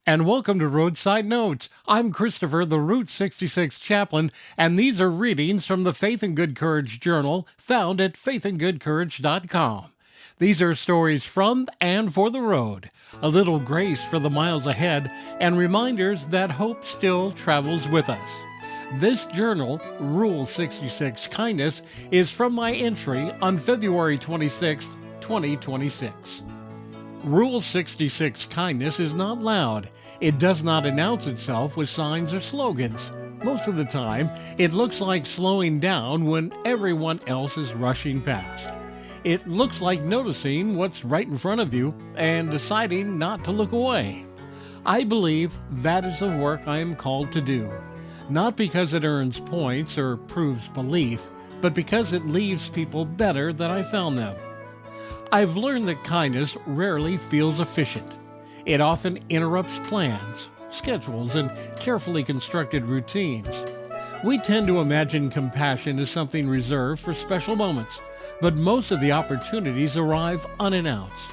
And welcome to Roadside Notes. I'm Christopher, the Route 66 chaplain, and these are readings from the Faith and Good Courage Journal found at faithgoodcourage.com. These are stories from and for the road, a little grace for the miles ahead, and reminders that hope still travels with us. This journal, Rule 66 Kindness, is from my entry on February 26, 2026. Rule 66 Kindness is not loud. It does not announce itself with signs or slogans. Most of the time, it looks like slowing down when everyone else is rushing past. It looks like noticing what's right in front of you and deciding not to look away. I believe that is the work I am called to do, not because it earns points or proves belief, but because it leaves people better than I found them. I've learned that kindness rarely feels efficient. It often interrupts plans, schedules, and carefully constructed routines. We tend to imagine compassion as something reserved for special moments, but most of the opportunities arrive unannounced.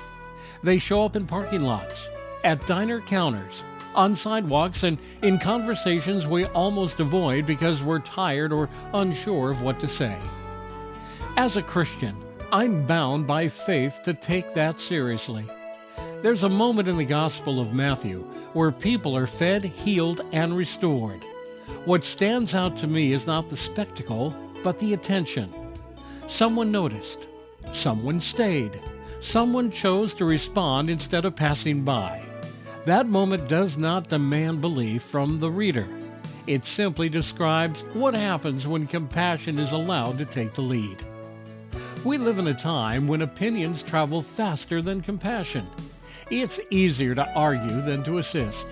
They show up in parking lots, at diner counters, on sidewalks, and in conversations we almost avoid because we're tired or unsure of what to say. As a Christian, I'm bound by faith to take that seriously. There's a moment in the Gospel of Matthew where people are fed, healed, and restored. What stands out to me is not the spectacle, but the attention. Someone noticed. Someone stayed. Someone chose to respond instead of passing by. That moment does not demand belief from the reader. It simply describes what happens when compassion is allowed to take the lead. We live in a time when opinions travel faster than compassion. It's easier to argue than to assist,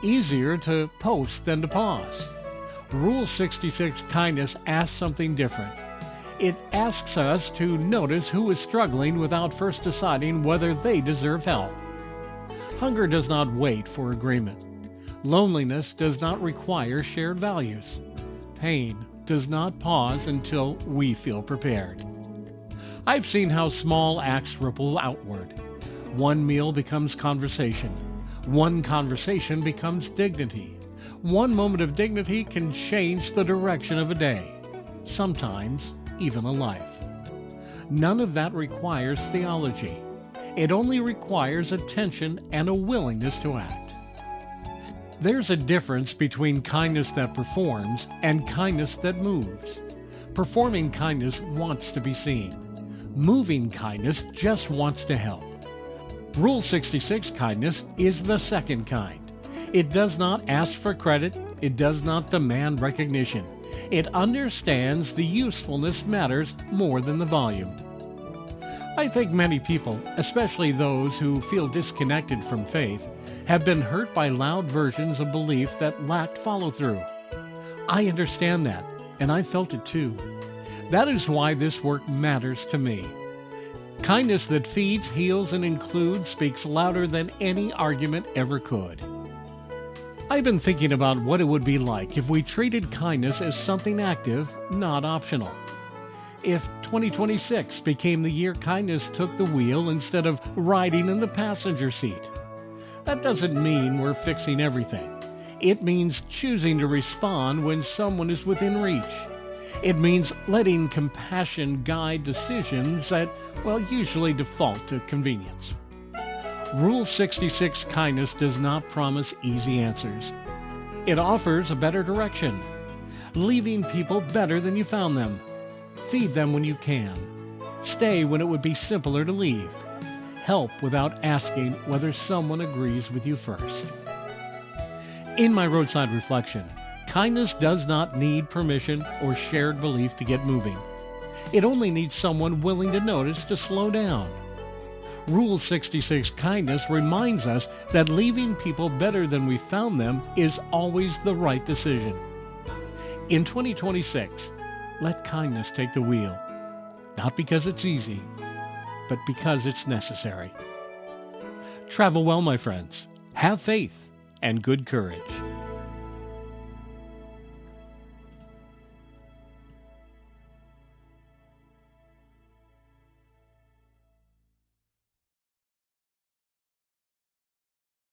easier to post than to pause. Rule 66 Kindness asks something different. It asks us to notice who is struggling without first deciding whether they deserve help. Hunger does not wait for agreement. Loneliness does not require shared values. Pain does not pause until we feel prepared. I've seen how small acts ripple outward. One meal becomes conversation. One conversation becomes dignity. One moment of dignity can change the direction of a day, sometimes even a life. None of that requires theology. It only requires attention and a willingness to act. There's a difference between kindness that performs and kindness that moves. Performing kindness wants to be seen. Moving kindness just wants to help. Rule 66 Kindness is the second kind. It does not ask for credit. It does not demand recognition. It understands the usefulness matters more than the volume. I think many people, especially those who feel disconnected from faith, have been hurt by loud versions of belief that lacked follow-through. I understand that, and I felt it too. That is why this work matters to me. Kindness that feeds, heals, and includes speaks louder than any argument ever could. I've been thinking about what it would be like if we treated kindness as something active, not optional. If 2026 became the year kindness took the wheel instead of riding in the passenger seat. That doesn't mean we're fixing everything. It means choosing to respond when someone is within reach. It means letting compassion guide decisions that, usually default to convenience. Rule 66 Kindness does not promise easy answers. It offers a better direction, leaving people better than you found them. Feed them when you can. Stay when it would be simpler to leave. Help without asking whether someone agrees with you first. In my roadside reflection, kindness does not need permission or shared belief to get moving. It only needs someone willing to notice to slow down. Rule 66 Kindness reminds us that leaving people better than we found them is always the right decision. In 2026, let kindness take the wheel, not because it's easy, but because it's necessary. Travel well, my friends. Have faith and good courage.